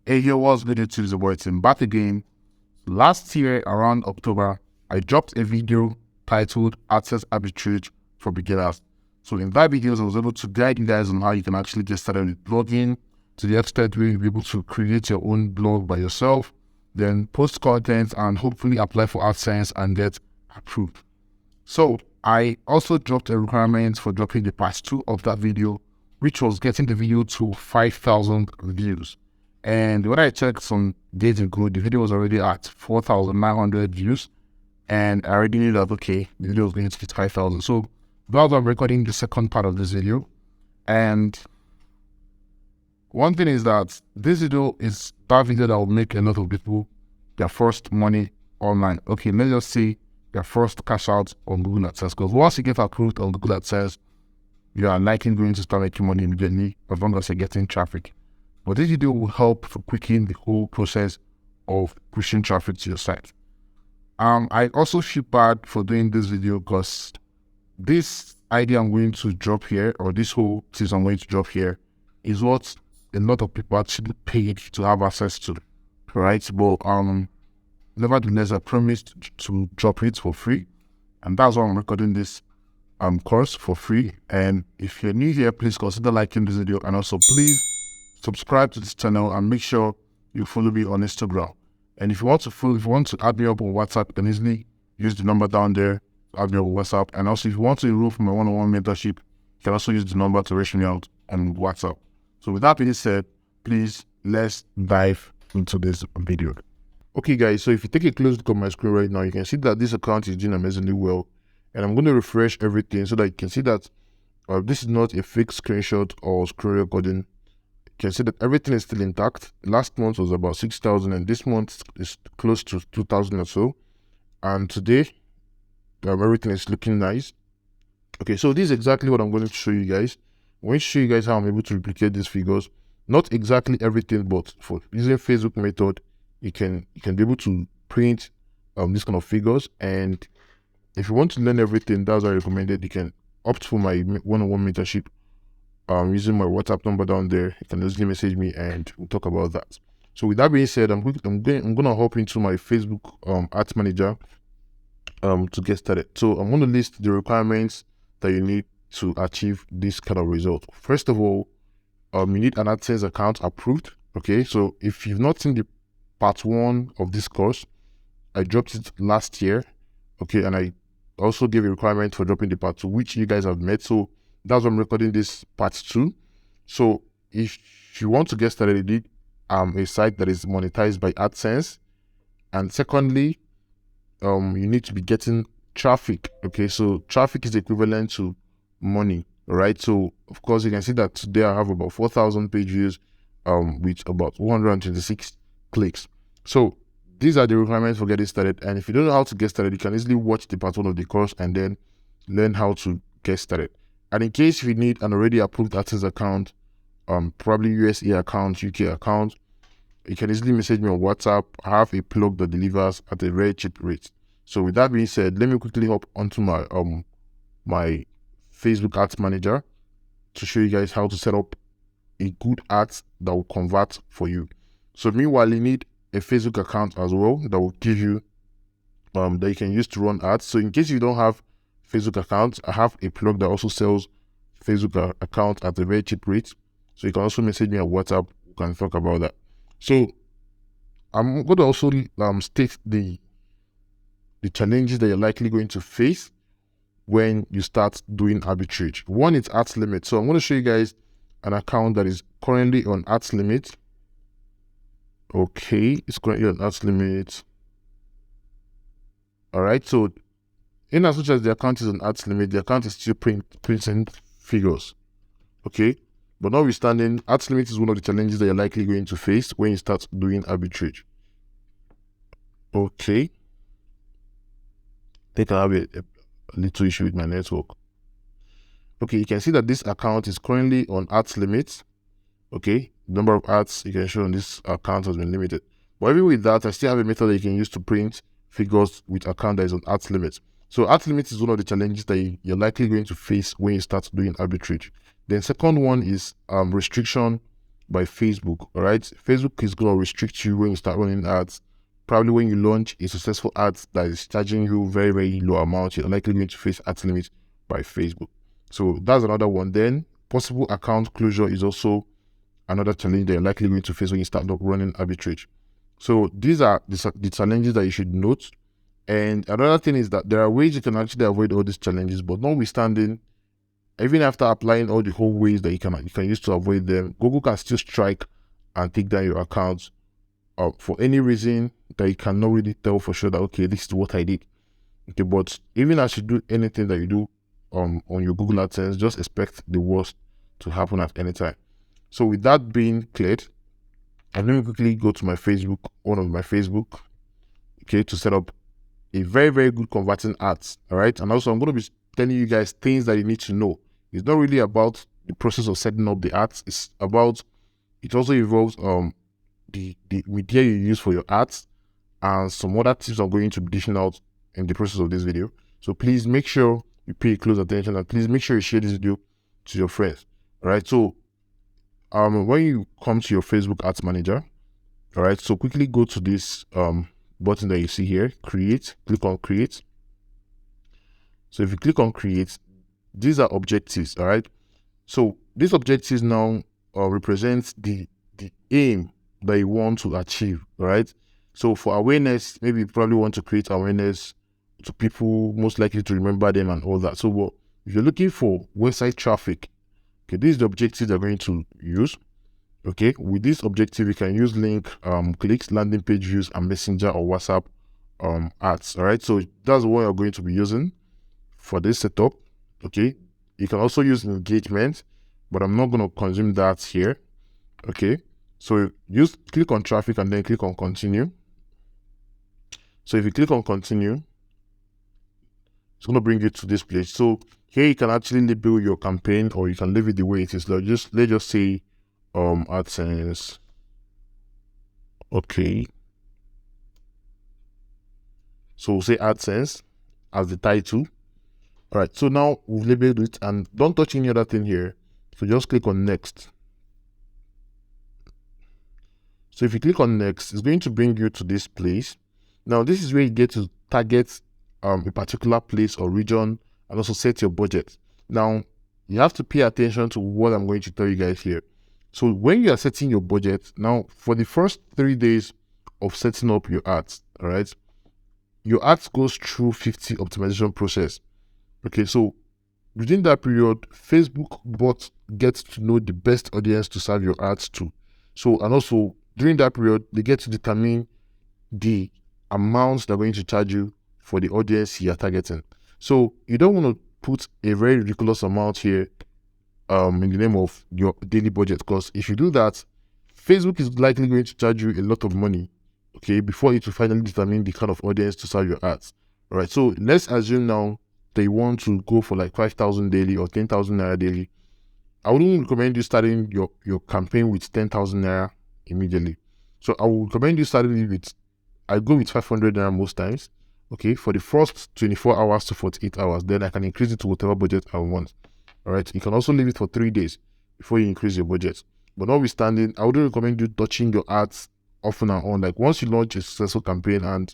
Hey, yo, what's good YouTube? It's your boy Tim back again. Last year, around October, I dropped a video titled Adsense Arbitrage for Beginners. So in that video, I was able to guide you guys on how you can actually get started with blogging to the extent where you'll be able to create your own blog by yourself, then post content and hopefully apply for AdSense and get approved. So I also dropped a requirement for dropping the part 2 of that video, which was getting the video to 5,000 views. And when I checked some days ago, the video was already at 4,900 views. And I already knew that, okay, the video was going to hit 5,000. So that's why I'm recording the second part of this video. And one thing is that this video is that video that will make a lot of people their first money online. Okay, let's just say their first cash out on Google AdSense. Because once you get approved on Google AdSense, you are likely going to start making money immediately as long as you're getting traffic. But this video will help for quicken the whole process of pushing traffic to your site. I also feel bad for doing this video because this idea I'm going to drop here, or this whole thing I'm going to drop here, is what a lot of people actually paid to have access to, right? But nevertheless, I promised to drop it for free, and that's why I'm recording this course for free. And if you're new here, please consider liking this video, and also please subscribe to this channel and make sure you follow me on Instagram. And if you want to add me up on WhatsApp, you can easily use the number down there to add me up on WhatsApp. And also, if you want to enroll for my one-on-one mentorship, you can also use the number to reach me out on WhatsApp. So with that being said, please, let's dive into this video. Okay, guys, so if you take a close look at my screen right now, you can see that this account is doing amazingly well. And I'm going to refresh everything so that you can see that this is not a fake screenshot or screen recording. You can see that everything is still intact. Last month was about 6,000 and this month is close to 2,000 or so. And today, everything is looking nice. Okay, so this is exactly what I'm going to show you guys. I'm going to show you guys how I'm able to replicate these figures. Not exactly everything, but for using Facebook method, you can be able to print this kind of figures. And if you want to learn everything, that's what I recommended. You can opt for my one-on-one mentorship. Using my WhatsApp number down there. You can easily message me and we'll talk about that. So with that being said, I'm gonna hop into my Facebook Ads Manager to get started. So I'm gonna list the requirements that you need to achieve this kind of result. First of all, you need an AdSense account approved. Okay, so if you've not seen the part 1 of this course, I dropped it last year. Okay, and I also gave a requirement for dropping the part 2, which you guys have met. So that's why I'm recording this part 2. So if you want to get started, you need a site that is monetized by AdSense. And secondly, you need to be getting traffic. Okay, so traffic is equivalent to money, right? So of course you can see that today I have about 4,000 page views with about 126 clicks. So these are the requirements for getting started. And if you don't know how to get started, you can easily watch the part 1 of the course and then learn how to get started. And in case you need an already approved AdSense account, probably USA account, UK account, you can easily message me on WhatsApp. I have a plug that delivers at a very cheap rate. So with that being said, let me quickly hop onto my my Facebook Ads Manager to show you guys how to set up a good ads that will convert for you. So meanwhile, you need a Facebook account as well that will give you that you can use to run ads. So in case you don't have Facebook account, I have a plug that also sells Facebook account at a very cheap rate. So you can also message me on WhatsApp. We can talk about that. So I'm going to also state the challenges that you're likely going to face when you start doing arbitrage. One is ads limit. So I'm going to show you guys an account that is currently on ads limit. Okay, it's currently on ads limit. All right, so in as much as the account is on ads limit, the account is still printing figures. Okay, but notwithstanding, ads limit is one of the challenges that you're likely going to face when you start doing arbitrage. Okay, I think I have a little issue with my network. Okay, you can see that this account is currently on ads limit. Okay, the number of ads you can show on this account has been limited. But even with that, I still have a method that you can use to print figures with account that is on ads limit. So ads limit is one of the challenges that you're likely going to face when you start doing arbitrage. Then second one is restriction by Facebook. All right, Facebook is going to restrict you when you start running ads. Probably when you launch a successful ad that is charging you very, very low amount, you're likely going to face ad limit by Facebook. So that's another one. Then possible account closure is also another challenge that you're likely going to face when you start running arbitrage. So these are the challenges that you should note. And another thing is that there are ways you can actually avoid all these challenges, but notwithstanding, even after applying all the whole ways that you can use to avoid them, Google can still strike and take down your account for any reason that you cannot really tell for sure that, okay, this is what I did. Okay, but even as you do anything that you do on your Google AdSense, just expect the worst to happen at any time. So with that being cleared, I'm going to quickly go to my Facebook, one of my Facebook, okay, to set up a very, very good converting ads. All right. And also I'm going to be telling you guys things that you need to know. It's not really about the process of setting up the ads. It's about, it also involves the media you use for your ads and some other tips I'm going to be dishing out in the process of this video. So please make sure you pay close attention, and please make sure you share this video to your friends. All right. So when you come to your Facebook Ads Manager, all right, so quickly go to this button that you see here, create, click on create. So if you click on create, these are objectives. All right, so these objectives now represent the aim that you want to achieve. All right, so for awareness, maybe you probably want to create awareness to people most likely to remember them and all that. So if you're looking for website traffic, okay, this is the objective they're going to use. Okay, with this objective, you can use link, clicks, landing page views, and messenger or WhatsApp ads. All right, so that's what you're going to be using for this setup. Okay, you can also use engagement, but I'm not going to consume that here. Okay, so click on traffic and then click on continue. So if you click on continue, it's going to bring you to this place. So here you can actually label your campaign, or you can leave it the way it is. Let's just say AdSense. Okay, so we'll say AdSense as the title. All right, so now we've labeled it, and don't touch any other thing here. So just click on next. So if you click on next, it's going to bring you to this place. Now this is where you get to target a particular place or region, and also set your budget. Now you have to pay attention to what I'm going to tell you guys here. So when you are setting your budget, now for the first 3 days of setting up your ads, all right, your ads goes through 50 optimization process. Okay, so within that period, Facebook bot gets to know the best audience to serve your ads to. So, and also during that period, they get to determine the amounts they're going to charge you for the audience you're targeting. So you don't want to put a very ridiculous amount here in the name of your daily budget, because if you do that, Facebook is likely going to charge you a lot of money, okay, before you to finally determine the kind of audience to serve your ads. All right, so let's assume now they want to go for like 5,000 daily or 10,000 naira daily. I wouldn't recommend you starting your campaign with 10,000 naira immediately. So I would recommend you starting with, I go with 500 naira most times, okay, for the first 24 hours to 48 hours. Then I can increase it to whatever budget I want. All right, you can also leave it for 3 days before you increase your budget. But notwithstanding, I wouldn't recommend you touching your ads often and on. Like once you launch a successful campaign and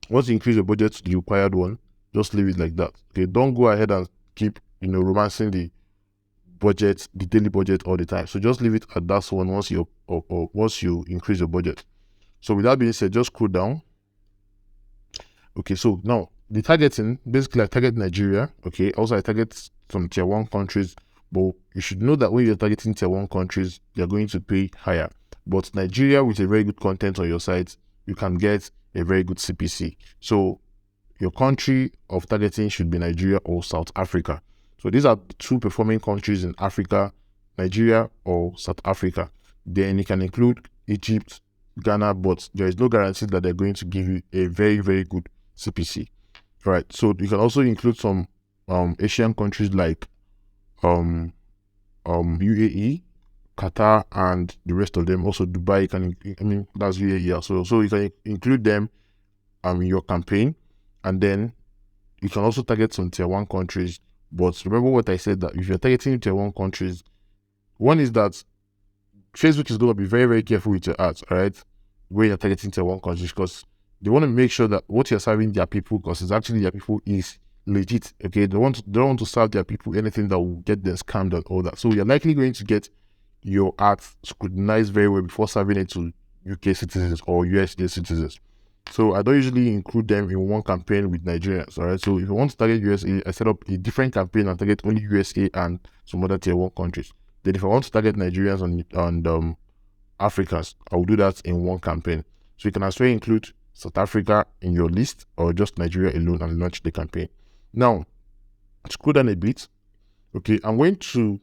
once you increase your budget to the required one, just leave it like that. Okay, don't go ahead and keep romancing the budget, the daily budget all the time. So just leave it at that one once you once you increase your budget. So with that being said, just scroll down. Okay, so now the targeting, basically I target Nigeria. Okay, also I target some tier 1 countries, but you should know that when you're targeting tier 1 countries, they're going to pay higher. But Nigeria, with a very good content on your site, you can get a very good CPC. So your country of targeting should be Nigeria or South Africa. So these are the 2 performing countries in Africa, Nigeria or South Africa. Then you can include Egypt, Ghana, but there is no guarantee that they're going to give you a very, very good CPC. All right, so you can also include some Asian countries like UAE, Qatar, and the rest of them. Also Dubai, that's UAE also. So you can include them in your campaign, and then you can also target some tier 1 countries. But remember what I said, that if you're targeting tier 1 countries, one is that Facebook is going to be very, very careful with your ads, all right, when you're targeting to one country, because they want to make sure that what you're serving their people, because it's actually their people, is legit. Okay, they don't want to serve their people anything that will get them scammed and all that. So you're likely going to get your ads scrutinized very well before serving it to UK citizens or USA citizens. So I don't usually include them in one campaign with Nigerians, all right? So if you want to target USA, I set up a different campaign and target only USA and some other tier 1 countries. Then if I want to target Nigerians and Africans, I will do that in one campaign. So you can as well include South Africa in your list or just Nigeria alone and launch the campaign. Now, scroll down a bit. Okay, I'm going to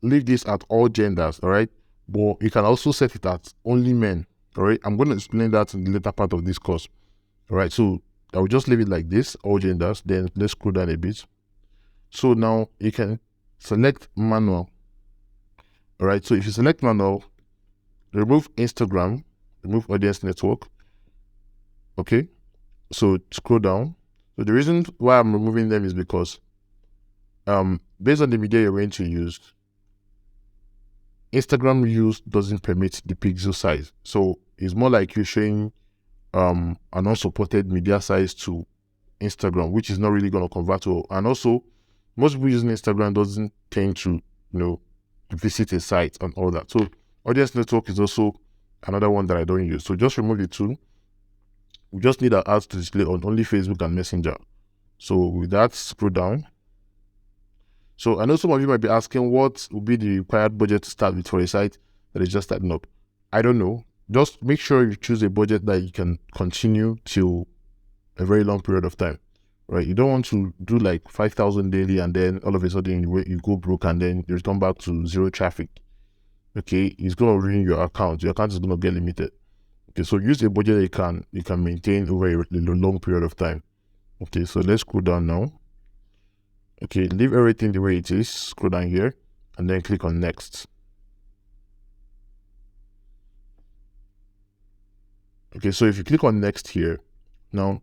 leave this at all genders, all right? But you can also set it at only men, all right? I'm going to explain that in the later part of this course, all right? So I will just leave it like this, all genders. Then let's scroll down a bit. So now you can select manual, all right? So if you select manual, remove Instagram, remove audience network, okay? So scroll down. So the reason why I'm removing them is because based on the media you're going to use, Instagram use doesn't permit the pixel size. So it's more like you're showing an unsupported media size to Instagram, which is not really going to convert to. And also, most people using Instagram doesn't tend to, visit a site and all that. So audience network is also another one that I don't use. So just remove the two. We just need our ads to display on only Facebook and Messenger. So with that, scroll down. So I know some of you might be asking what will be the required budget to start with for a site that is just starting up. I don't know. Just make sure you choose a budget that you can continue till a very long period of time, right? You don't want to do like 5,000 daily and then all of a sudden you go broke and then you return back to zero traffic. Okay, it's going to ruin your account. Your account is going to get limited. Okay, so use a budget that you can maintain over a long period of time. Okay, so let's scroll down now. Okay, leave everything the way it is. Scroll down here and then click on next. Okay, so if you click on next here, now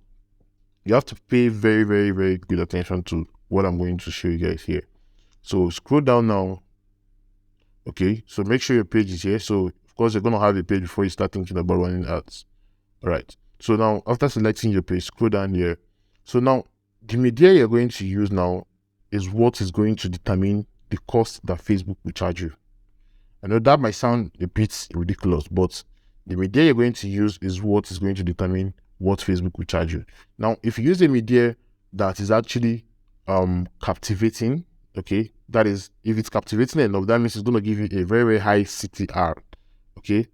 you have to pay very, very, very good attention to what I'm going to show you guys here. So scroll down now. Okay, so make sure your page is here. So of course you're going to have a page before you start thinking about running ads. All right, so now after selecting your page, scroll down here. So now the media you're going to use now is what is going to determine the cost that Facebook will charge you. I know that might sound a bit ridiculous, but the media you're going to use is what is going to determine what Facebook will charge you. Now, if you use a media that is actually captivating, okay, that is, if it's captivating enough, that means it's going to give you a very, very high CTR, okay,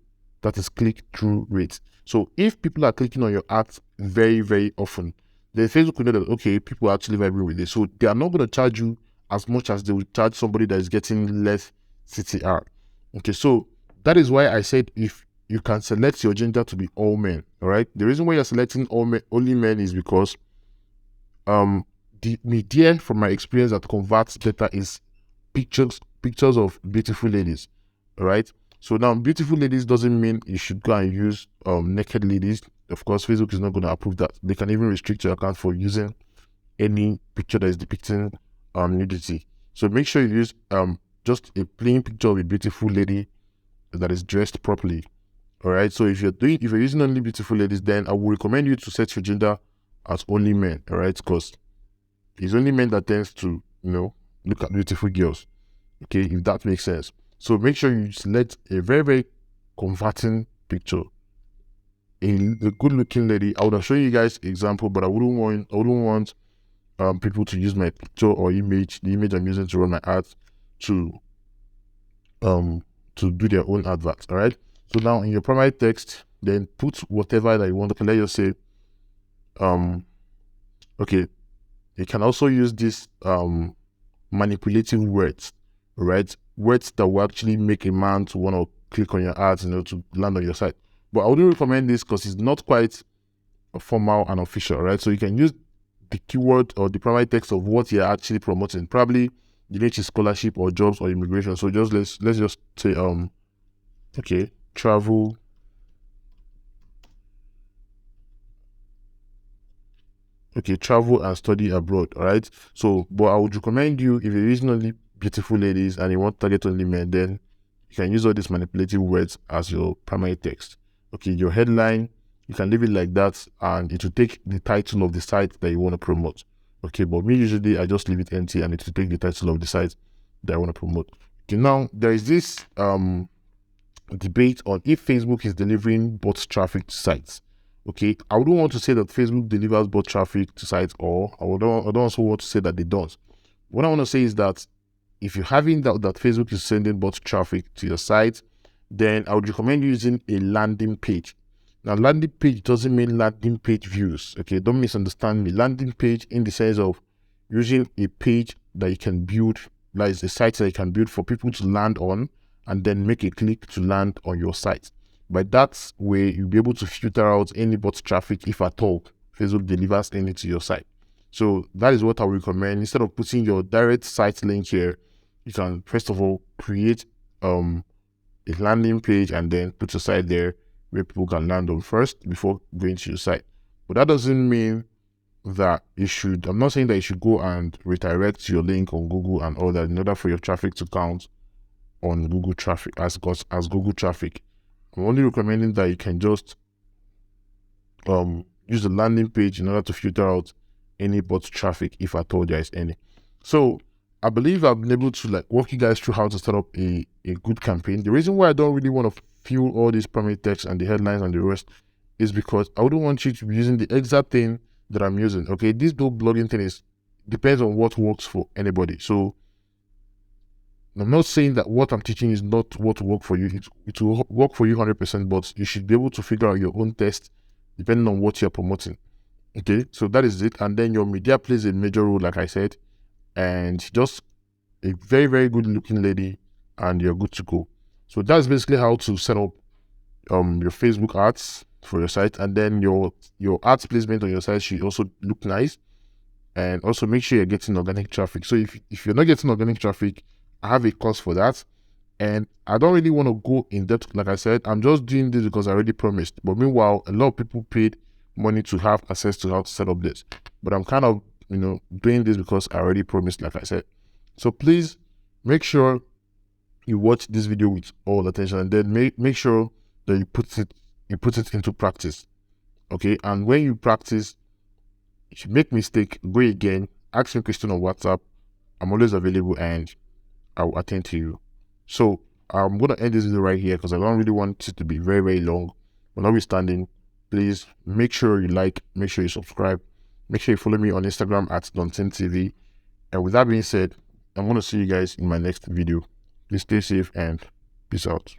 that is click-through rate. So if people are clicking on your ads very, very often, then Facebook will know that, okay, people are actually vibing with this. So they are not going to charge you as much as they will charge somebody that is getting less CTR. Okay, so that is why I said if you can select your gender to be all men, all right? The reason why you're selecting only men is because the media, from my experience, that converts better is pictures of beautiful ladies, all right? So now beautiful ladies doesn't mean you should go and use naked ladies. Of course, Facebook is not going to approve that. They can even restrict your account for using any picture that is depicting nudity. So make sure you use just a plain picture of a beautiful lady that is dressed properly. All right. So if you're using only beautiful ladies, then I would recommend you to set your gender as only men. All right, because it's only men that tends to look at beautiful girls. Okay, if that makes sense. So make sure you select a very, very converting picture. A good-looking lady. I would have shown you guys example, but I wouldn't want people to use my picture or image, the image I'm using to run my ads, to do their own adverts. All right. So now in your primary text, then put whatever that you want. Okay, let you say, okay, you can also use this manipulative words, right? Words that will actually make a man to want to click on your ads, to land on your site. But I wouldn't recommend this because it's not quite formal and official, right? So you can use the keyword or the primary text of what you're actually promoting. Probably the niche is scholarship or jobs or immigration. So just let's just say okay, travel. Okay, travel and study abroad. All right. So, but I would recommend you, if you're using only beautiful ladies and you want to target only men, then you can use all these manipulative words as your primary text. Okay, your headline, you can leave it like that, and it will take the title of the site that you want to promote. Okay, but me usually I just leave it empty, and it will take the title of the site that I want to promote. Okay, now there is this debate on if Facebook is delivering bot traffic to sites. Okay, I wouldn't want to say that Facebook delivers bot traffic to sites, or I don't also want to say that they don't. What I want to say is that if you're having that Facebook is sending bot traffic to your site, then I would recommend using a landing page. Now, landing page doesn't mean landing page views. Okay, don't misunderstand me. Landing page in the sense of using a page that you can build, like a site that you can build for people to land on, and then make a click to land on your site. By that way, you'll be able to filter out any bot traffic, if at all Facebook delivers any to your site. So that is what I would recommend. Instead of putting your direct site link here, you can first of all create a landing page and then put your site there where people can land on first before going to your site. But that doesn't mean that you should, I'm not saying that you should go and redirect your link on Google and all that in order for your traffic to count on Google traffic as Google traffic. I'm only recommending that you can just use the landing page in order to filter out any bot traffic, if at all there is any. So I believe I've been able to walk you guys through how to set up a good campaign. The reason why I don't really want to fill all these primary text and the headlines and the rest is because I wouldn't want you to be using the exact thing that I'm using. Okay, this whole blogging thing depends on what works for anybody. So I'm not saying that what I'm teaching is not what will work for you. It will work for you 100%, but you should be able to figure out your own test depending on what you're promoting. Okay, so that is it. And then your media plays a major role, like I said, and just a very, very good looking lady, and you're good to go. So that's basically how to set up your Facebook ads for your site, and then your ads placement on your site should also look nice, and also make sure you're getting organic traffic. So if you're not getting organic traffic, I have a course for that, and I don't really want to go in depth. Like I said, I'm just doing this because I already promised. But meanwhile, a lot of people paid money to have access to how to set up this, but I'm kind of doing this because I already promised, like I said. So please make sure you watch this video with all attention, and then make sure that you put it into practice. Okay, and when you practice, if you make mistake, go again, ask me a question on WhatsApp. I'm always available and I'll attend to you. So I'm gonna end this video right here because I don't really want it to be very, very long. But notwithstanding, please make sure you like, make sure you subscribe, make sure you follow me on Instagram at DonTinTV. And with that being said, I'm gonna see you guys in my next video. Please stay safe and peace out.